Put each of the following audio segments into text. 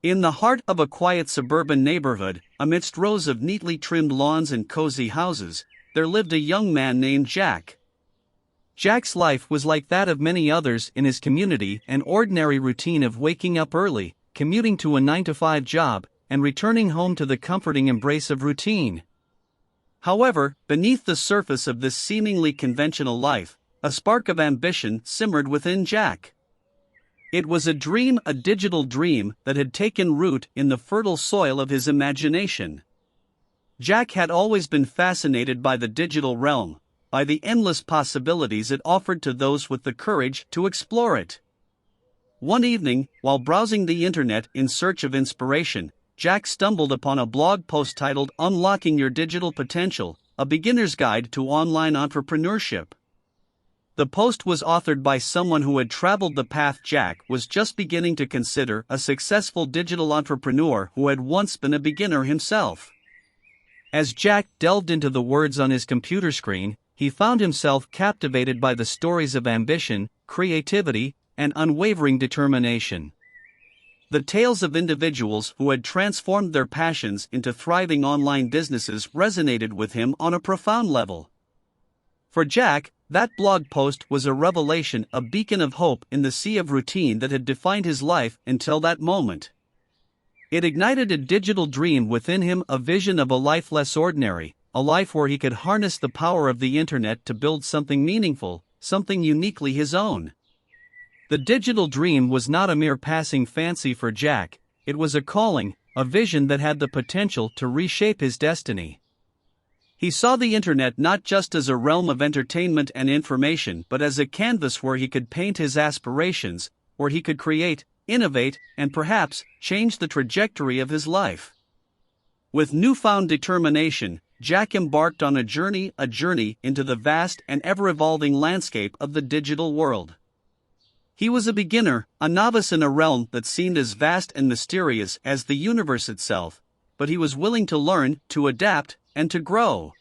In the heart of a quiet suburban neighborhood, amidst rows of neatly trimmed lawns and cozy houses, there lived a young man named Jack. Jack's life was like that of many others in his community, an ordinary routine of waking up early, commuting to a 9-to-5 job, and returning home to the comforting embrace of routine. However, beneath the surface of this seemingly conventional life, a spark of ambition simmered within Jack. It was a dream, a digital dream that had taken root in the fertile soil of his imagination. Jack had always been fascinated by the digital realm, by the endless possibilities it offered to those with the courage to explore it. One evening, while browsing the internet in search of inspiration, Jack stumbled upon a blog post titled "Unlocking Your Digital Potential: A Beginner's Guide to Online Entrepreneurship." The post was authored by someone who had traveled the path Jack was just beginning to consider, a successful digital entrepreneur who had once been a beginner himself. As Jack delved into the words on his computer screen, he found himself captivated by the stories of ambition, creativity, and unwavering determination. The tales of individuals who had transformed their passions into thriving online businesses resonated with him on a profound level. For Jack, that blog post was a revelation, a beacon of hope in the sea of routine that had defined his life until that moment. It ignited a digital dream within him, a vision of a life less ordinary, a life where he could harness the power of the internet to build something meaningful, something uniquely his own. The digital dream was not a mere passing fancy for Jack, it was a calling, a vision that had the potential to reshape his destiny. He saw the internet not just as a realm of entertainment and information, but as a canvas where he could paint his aspirations, where he could create, innovate, and perhaps change the trajectory of his life. With newfound determination, Jack embarked on a journey into the vast and ever-evolving landscape of the digital world. He was a beginner, a novice in a realm that seemed as vast and mysterious as the universe itself, but he was willing to learn, to adapt, and to grow.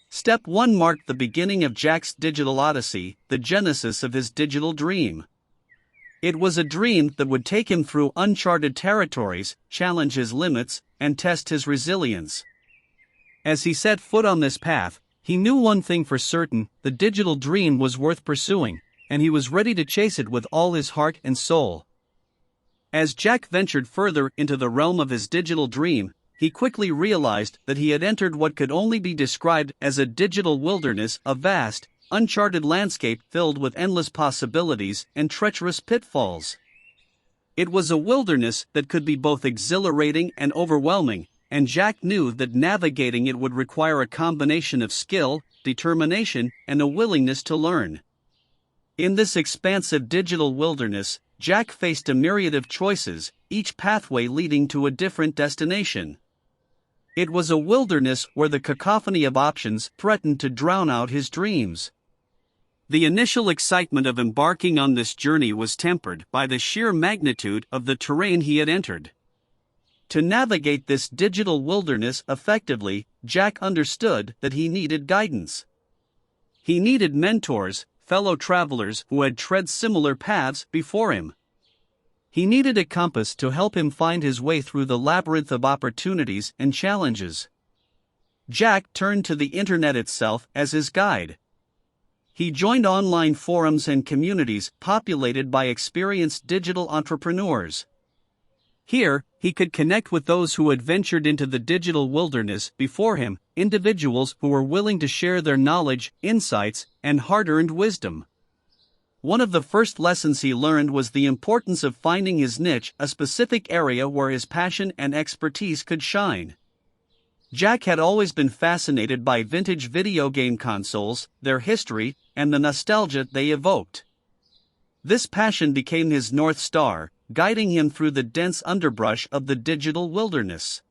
Step 1 marked the beginning of Jack's digital odyssey, the genesis of his digital dream. It was a dream that would take him through uncharted territories, challenge his limits, and test his resilience. As he set foot on this path, he knew one thing for certain: the digital dream was worth pursuing, and he was ready to chase it with all his heart and soul. As Jack ventured further into the realm of his digital dream, he quickly realized that he had entered what could only be described as a digital wilderness, a vast, uncharted landscape filled with endless possibilities and treacherous pitfalls. It was a wilderness that could be both exhilarating and overwhelming, and Jack knew that navigating it would require a combination of skill, determination, and a willingness to learn. In this expansive digital wilderness, Jack faced a myriad of choices, each pathway leading to a different destination. It was a wilderness where the cacophony of options threatened to drown out his dreams. The initial excitement of embarking on this journey was tempered by the sheer magnitude of the terrain he had entered. To navigate this digital wilderness effectively, Jack understood that he needed guidance. He needed mentors, fellow travelers who had tread similar paths before him. He needed a compass to help him find his way through the labyrinth of opportunities and challenges. Jack turned to the internet itself as his guide. He joined online forums and communities populated by experienced digital entrepreneurs. Here, he could connect with those who had ventured into the digital wilderness before him, individuals who were willing to share their knowledge, insights, and hard-earned wisdom. One of the first lessons he learned was the importance of finding his niche, a specific area where his passion and expertise could shine. Jack had always been fascinated by vintage video game consoles, their history, and the nostalgia they evoked. This passion became his North Star, guiding him through the dense underbrush of the digital wilderness.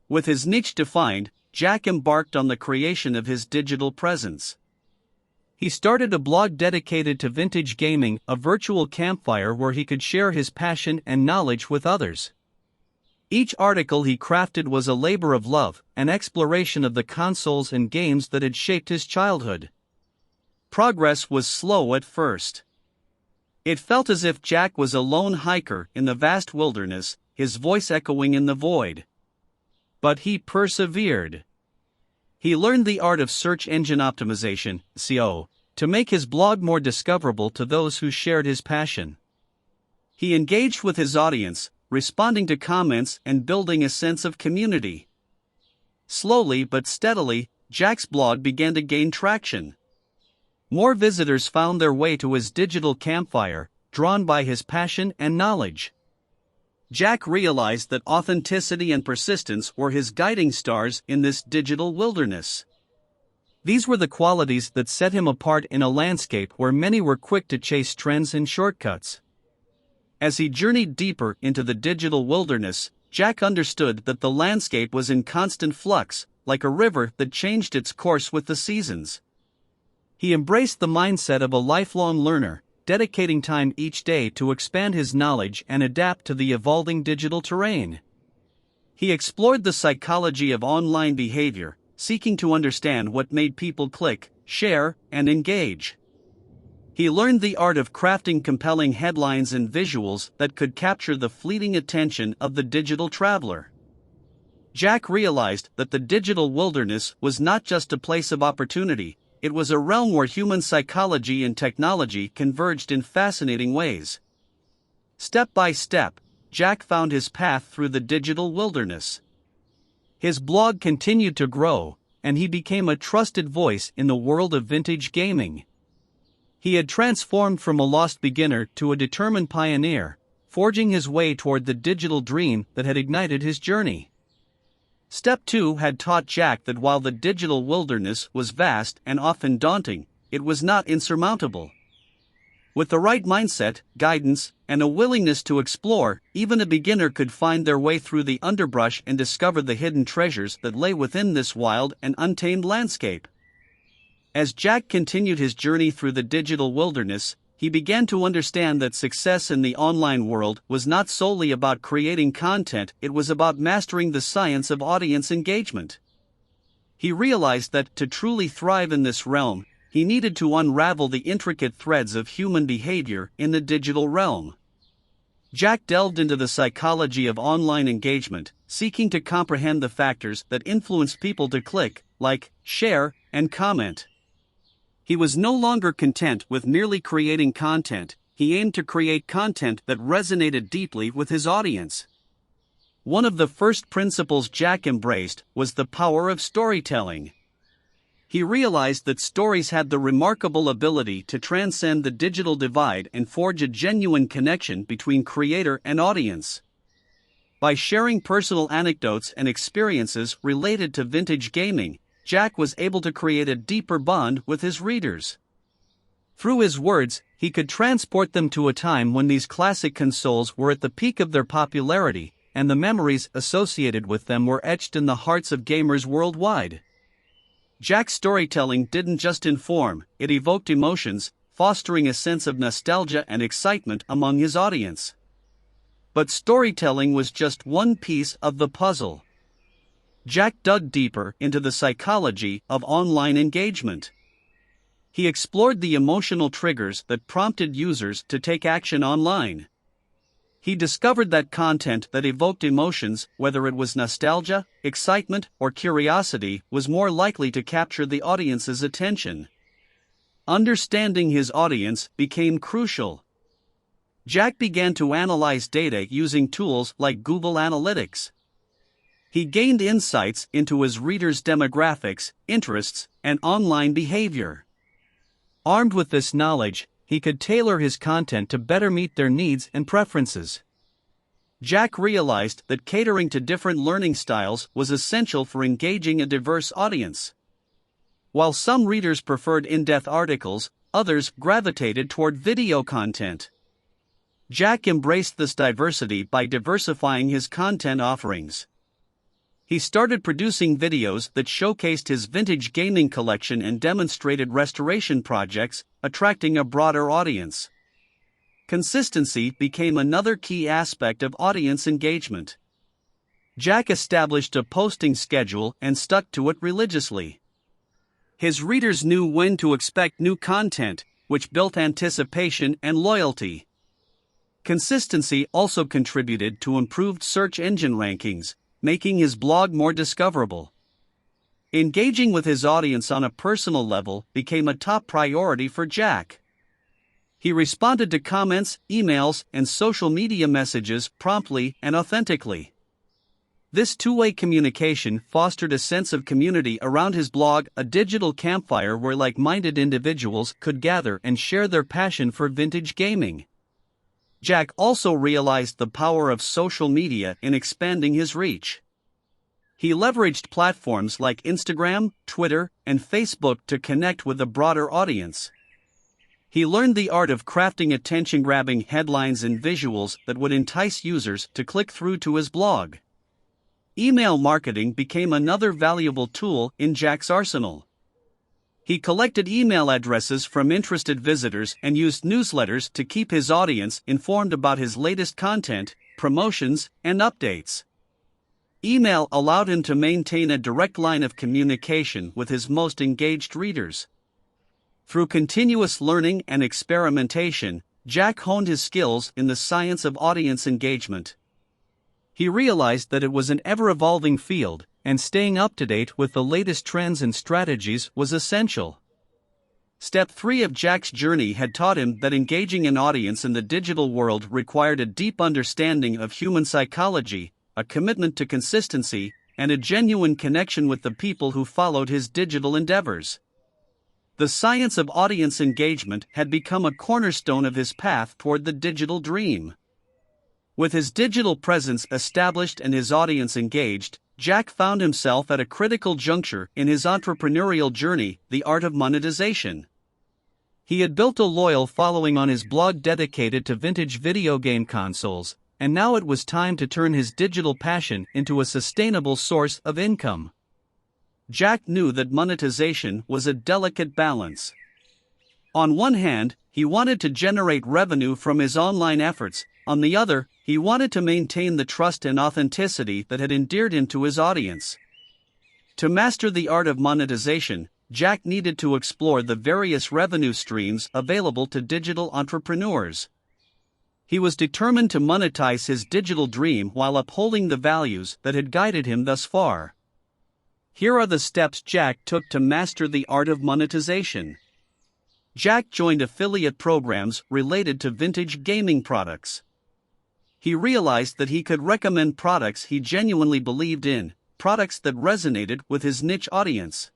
With his niche defined, Jack embarked on the creation of his digital presence. He started a blog dedicated to vintage gaming, a virtual campfire where he could share his passion and knowledge with others. Each article he crafted was a labor of love, an exploration of the consoles and games that had shaped his childhood. Progress was slow at first. It felt as if Jack was a lone hiker in the vast wilderness, his voice echoing in the void. But he persevered. He learned the art of search engine optimization, SEO, to make his blog more discoverable to those who shared his passion. He engaged with his audience, responding to comments and building a sense of community. Slowly but steadily, Jack's blog began to gain traction. More visitors found their way to his digital campfire, drawn by his passion and knowledge. Jack realized that authenticity and persistence were his guiding stars in this digital wilderness. These were the qualities that set him apart in a landscape where many were quick to chase trends and shortcuts. As he journeyed deeper into the digital wilderness, Jack understood that the landscape was in constant flux, like a river that changed its course with the seasons. He embraced the mindset of a lifelong learner, dedicating time each day to expand his knowledge and adapt to the evolving digital terrain. He explored the psychology of online behavior, seeking to understand what made people click, share, and engage. He learned the art of crafting compelling headlines and visuals that could capture the fleeting attention of the digital traveler. Jack realized that the digital wilderness was not just a place of opportunity, it was a realm where human psychology and technology converged in fascinating ways. Step by step, Jack found his path through the digital wilderness. His blog continued to grow, and he became a trusted voice in the world of vintage gaming. He had transformed from a lost beginner to a determined pioneer, forging his way toward the digital dream that had ignited his journey. Step 2 had taught Jack that while the digital wilderness was vast and often daunting, it was not insurmountable. With the right mindset, guidance, and a willingness to explore, even a beginner could find their way through the underbrush and discover the hidden treasures that lay within this wild and untamed landscape. As Jack continued his journey through the digital wilderness, he began to understand that success in the online world was not solely about creating content, it was about mastering the science of audience engagement. He realized that to truly thrive in this realm, he needed to unravel the intricate threads of human behavior in the digital realm. Jack delved into the psychology of online engagement, seeking to comprehend the factors that influence people to click, like, share, and comment. He was no longer content with merely creating content, he aimed to create content that resonated deeply with his audience. One of the first principles Jack embraced was the power of storytelling. He realized that stories had the remarkable ability to transcend the digital divide and forge a genuine connection between creator and audience. By sharing personal anecdotes and experiences related to vintage gaming, Jack was able to create a deeper bond with his readers. Through his words, he could transport them to a time when these classic consoles were at the peak of their popularity, and the memories associated with them were etched in the hearts of gamers worldwide. Jack's storytelling didn't just inform, it evoked emotions, fostering a sense of nostalgia and excitement among his audience. But storytelling was just one piece of the puzzle. Jack dug deeper into the psychology of online engagement. He explored the emotional triggers that prompted users to take action online. He discovered that content that evoked emotions, whether it was nostalgia, excitement, or curiosity, was more likely to capture the audience's attention. Understanding his audience became crucial. Jack began to analyze data using tools like Google Analytics. He gained insights into his readers' demographics, interests, and online behavior. Armed with this knowledge, he could tailor his content to better meet their needs and preferences. Jack realized that catering to different learning styles was essential for engaging a diverse audience. While some readers preferred in-depth articles, others gravitated toward video content. Jack embraced this diversity by diversifying his content offerings. He started producing videos that showcased his vintage gaming collection and demonstrated restoration projects, attracting a broader audience. Consistency became another key aspect of audience engagement. Jack established a posting schedule and stuck to it religiously. His readers knew when to expect new content, which built anticipation and loyalty. Consistency also contributed to improved search engine rankings, making his blog more discoverable. Engaging with his audience on a personal level became a top priority for Jack. He responded to comments, emails, and social media messages promptly and authentically. This two-way communication fostered a sense of community around his blog, a digital campfire where like-minded individuals could gather and share their passion for vintage gaming. Jack also realized the power of social media in expanding his reach. He leveraged platforms like Instagram, Twitter, and Facebook to connect with a broader audience. He learned the art of crafting attention-grabbing headlines and visuals that would entice users to click through to his blog. Email marketing became another valuable tool in Jack's arsenal. He collected email addresses from interested visitors and used newsletters to keep his audience informed about his latest content, promotions, and updates. Email allowed him to maintain a direct line of communication with his most engaged readers. Through continuous learning and experimentation, Jack honed his skills in the science of audience engagement. He realized that it was an ever-evolving field, and staying up to date with the latest trends and strategies was essential. Step 3 of Jack's journey had taught him that engaging an audience in the digital world required a deep understanding of human psychology, a commitment to consistency, and a genuine connection with the people who followed his digital endeavors. The science of audience engagement had become a cornerstone of his path toward the digital dream. With his digital presence established and his audience engaged, Jack found himself at a critical juncture in his entrepreneurial journey, the art of monetization. He had built a loyal following on his blog dedicated to vintage video game consoles, and now it was time to turn his digital passion into a sustainable source of income. Jack knew that monetization was a delicate balance. On one hand, he wanted to generate revenue from his online efforts. On the other, he wanted to maintain the trust and authenticity that had endeared him to his audience. To master the art of monetization, Jack needed to explore the various revenue streams available to digital entrepreneurs. He was determined to monetize his digital dream while upholding the values that had guided him thus far. Here are the steps Jack took to master the art of monetization. Jack joined affiliate programs related to vintage gaming products. He realized that he could recommend products he genuinely believed in, products that resonated with his niche audience.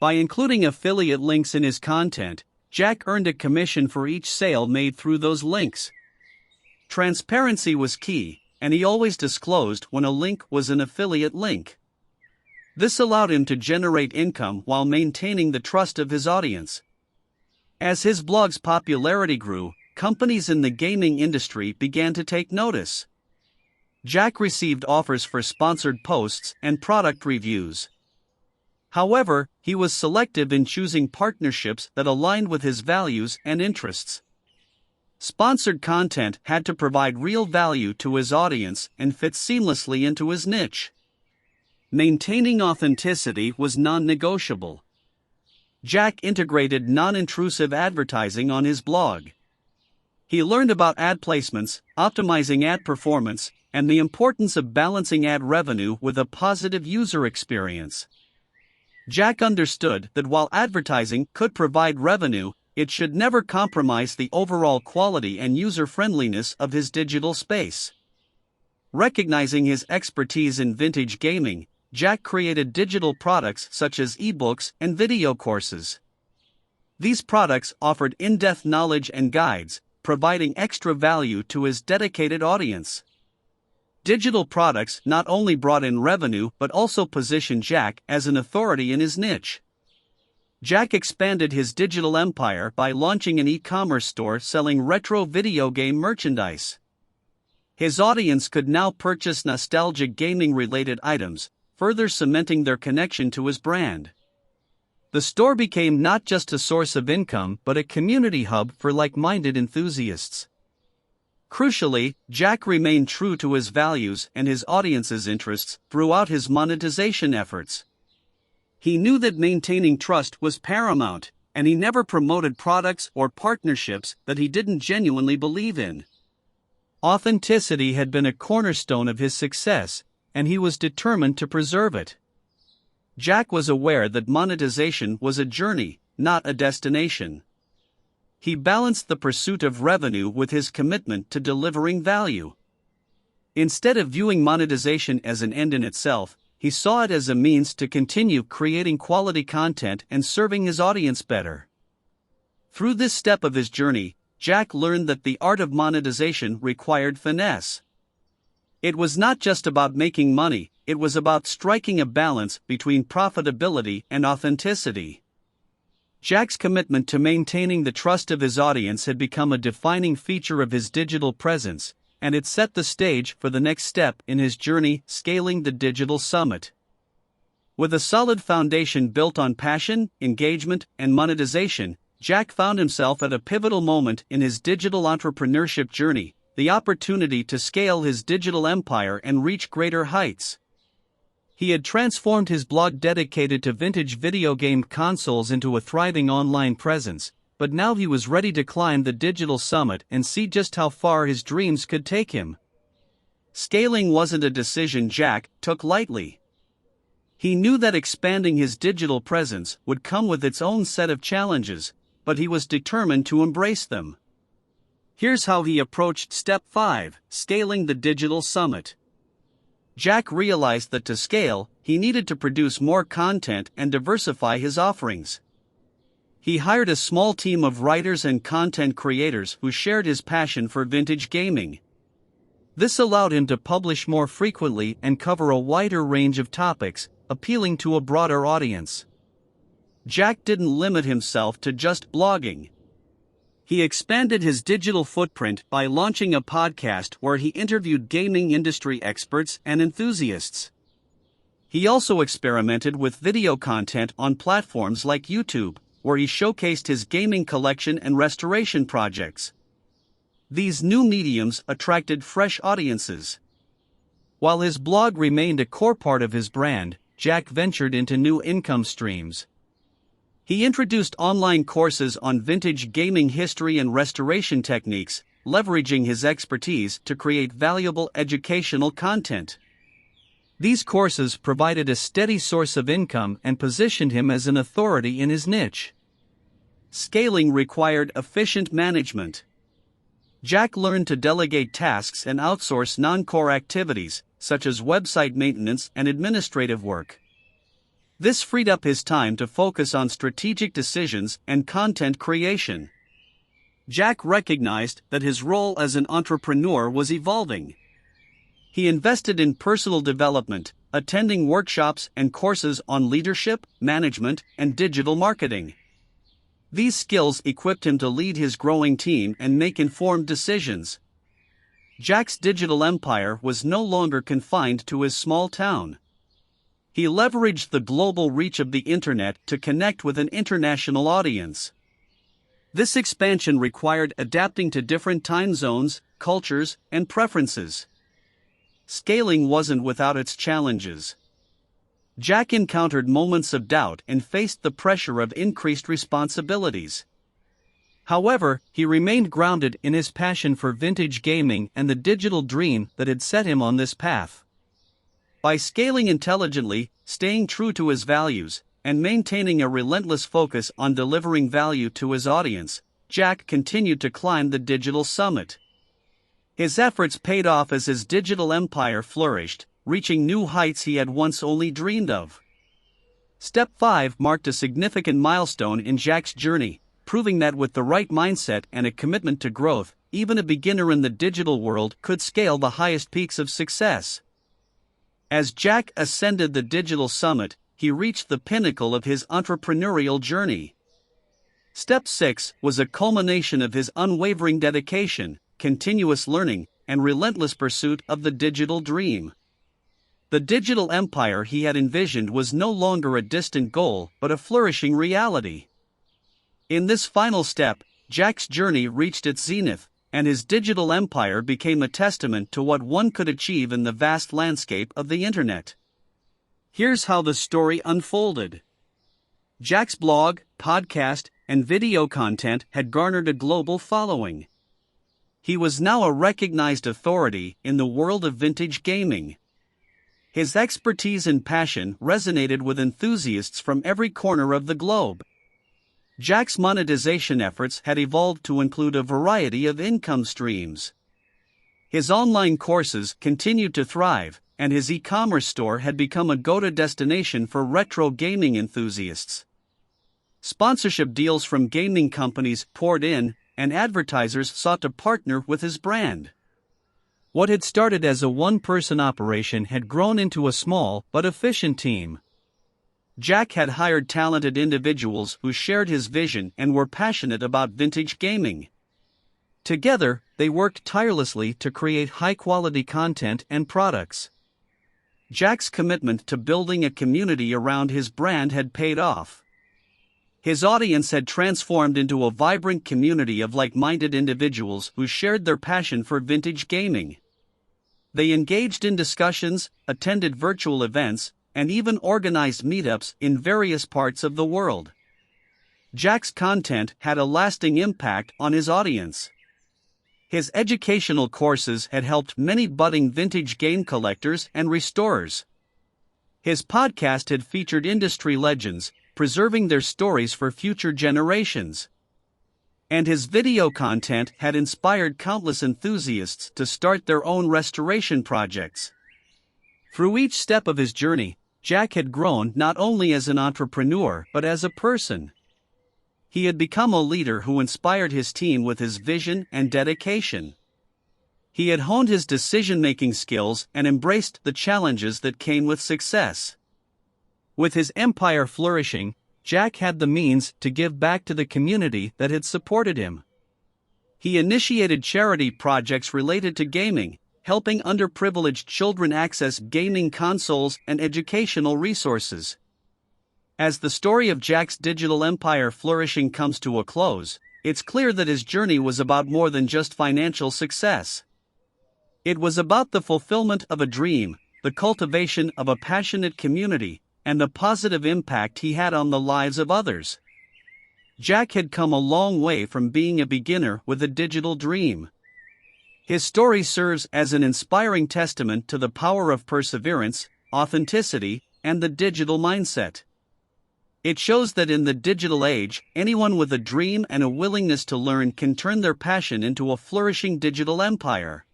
By including affiliate links in his content, Jack earned a commission for each sale made through those links. Transparency was key, and he always disclosed when a link was an affiliate link. This allowed him to generate income while maintaining the trust of his audience. As his blog's popularity grew, companies in the gaming industry began to take notice. Jack received offers for sponsored posts and product reviews. However, he was selective in choosing partnerships that aligned with his values and interests. Sponsored content had to provide real value to his audience and fit seamlessly into his niche. Maintaining authenticity was non-negotiable. Jack integrated non-intrusive advertising on his blog. He learned about ad placements, optimizing ad performance, and the importance of balancing ad revenue with a positive user experience. Jack understood that while advertising could provide revenue, it should never compromise the overall quality and user-friendliness of his digital space. Recognizing his expertise in vintage gaming, Jack created digital products such as ebooks and video courses. These products offered in-depth knowledge and guides, providing extra value to his dedicated audience. Digital products not only brought in revenue but also positioned Jack as an authority in his niche. Jack expanded his digital empire by launching an e-commerce store selling retro video game merchandise. His audience could now purchase nostalgic gaming-related items, further cementing their connection to his brand. The store became not just a source of income but a community hub for like-minded enthusiasts. Crucially, Jack remained true to his values and his audience's interests throughout his monetization efforts. He knew that maintaining trust was paramount, and he never promoted products or partnerships that he didn't genuinely believe in. Authenticity had been a cornerstone of his success, and he was determined to preserve it. Jack was aware that monetization was a journey, not a destination. He balanced the pursuit of revenue with his commitment to delivering value. Instead of viewing monetization as an end in itself, he saw it as a means to continue creating quality content and serving his audience better. Through this step of his journey, Jack learned that the art of monetization required finesse. It was not just about making money, it was about striking a balance between profitability and authenticity. Jack's commitment to maintaining the trust of his audience had become a defining feature of his digital presence, and it set the stage for the next step in his journey, scaling the digital summit. With a solid foundation built on passion, engagement, and monetization, Jack found himself at a pivotal moment in his digital entrepreneurship journey, the opportunity to scale his digital empire and reach greater heights. He had transformed his blog dedicated to vintage video game consoles into a thriving online presence, but now he was ready to climb the digital summit and see just how far his dreams could take him. Scaling wasn't a decision Jack took lightly. He knew that expanding his digital presence would come with its own set of challenges, but he was determined to embrace them. Here's how he approached Step 5: Scaling the Digital Summit. Jack realized that to scale, he needed to produce more content and diversify his offerings. He hired a small team of writers and content creators who shared his passion for vintage gaming. This allowed him to publish more frequently and cover a wider range of topics, appealing to a broader audience. Jack didn't limit himself to just blogging. He expanded his digital footprint by launching a podcast where he interviewed gaming industry experts and enthusiasts. He also experimented with video content on platforms like YouTube, where he showcased his gaming collection and restoration projects. These new mediums attracted fresh audiences. While his blog remained a core part of his brand, Jack ventured into new income streams. He introduced online courses on vintage gaming history and restoration techniques, leveraging his expertise to create valuable educational content. These courses provided a steady source of income and positioned him as an authority in his niche. Scaling required efficient management. Jack learned to delegate tasks and outsource non-core activities, such as website maintenance and administrative work. This freed up his time to focus on strategic decisions and content creation. Jack recognized that his role as an entrepreneur was evolving. He invested in personal development, attending workshops and courses on leadership, management, and digital marketing. These skills equipped him to lead his growing team and make informed decisions. Jack's digital empire was no longer confined to his small town. He leveraged the global reach of the internet to connect with an international audience. This expansion required adapting to different time zones, cultures, and preferences. Scaling wasn't without its challenges. Jack encountered moments of doubt and faced the pressure of increased responsibilities. However, he remained grounded in his passion for vintage gaming and the digital dream that had set him on this path. By scaling intelligently, staying true to his values, and maintaining a relentless focus on delivering value to his audience, Jack continued to climb the digital summit. His efforts paid off as his digital empire flourished, reaching new heights he had once only dreamed of. Step 5 marked a significant milestone in Jack's journey, proving that with the right mindset and a commitment to growth, even a beginner in the digital world could scale the highest peaks of success. As Jack ascended the digital summit, he reached the pinnacle of his entrepreneurial journey. Step 6 was a culmination of his unwavering dedication, continuous learning, and relentless pursuit of the digital dream. The digital empire he had envisioned was no longer a distant goal but a flourishing reality. In this final step, Jack's journey reached its zenith, and his digital empire became a testament to what one could achieve in the vast landscape of the internet. Here's how the story unfolded. Jack's blog, podcast, and video content had garnered a global following. He was now a recognized authority in the world of vintage gaming. His expertise and passion resonated with enthusiasts from every corner of the globe. Jack's monetization efforts had evolved to include a variety of income streams. His online courses continued to thrive, and his e-commerce store had become a go-to destination for retro gaming enthusiasts. Sponsorship deals from gaming companies poured in, and advertisers sought to partner with his brand. What had started as a one-person operation had grown into a small but efficient team. Jack had hired talented individuals who shared his vision and were passionate about vintage gaming. Together, they worked tirelessly to create high-quality content and products. Jack's commitment to building a community around his brand had paid off. His audience had transformed into a vibrant community of like-minded individuals who shared their passion for vintage gaming. They engaged in discussions, attended virtual events, and even organized meetups in various parts of the world. Jack's content had a lasting impact on his audience. His educational courses had helped many budding vintage game collectors and restorers. His podcast had featured industry legends, preserving their stories for future generations. And his video content had inspired countless enthusiasts to start their own restoration projects. Through each step of his journey, Jack had grown not only as an entrepreneur but as a person. He had become a leader who inspired his team with his vision and dedication. He had honed his decision-making skills and embraced the challenges that came with success. With his empire flourishing, Jack had the means to give back to the community that had supported him. He initiated charity projects related to gaming, helping underprivileged children access gaming consoles and educational resources. As the story of Jack's digital empire flourishing comes to a close, it's clear that his journey was about more than just financial success. It was about the fulfillment of a dream, the cultivation of a passionate community, and the positive impact he had on the lives of others. Jack had come a long way from being a beginner with a digital dream. His story serves as an inspiring testament to the power of perseverance, authenticity, and the digital mindset. It shows that in the digital age, anyone with a dream and a willingness to learn can turn their passion into a flourishing digital empire.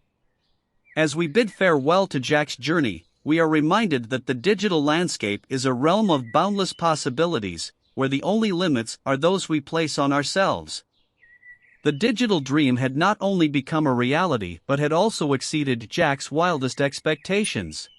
As we bid farewell to Jack's journey, we are reminded that the digital landscape is a realm of boundless possibilities, where the only limits are those we place on ourselves. The digital dream had not only become a reality but had also exceeded Jack's wildest expectations.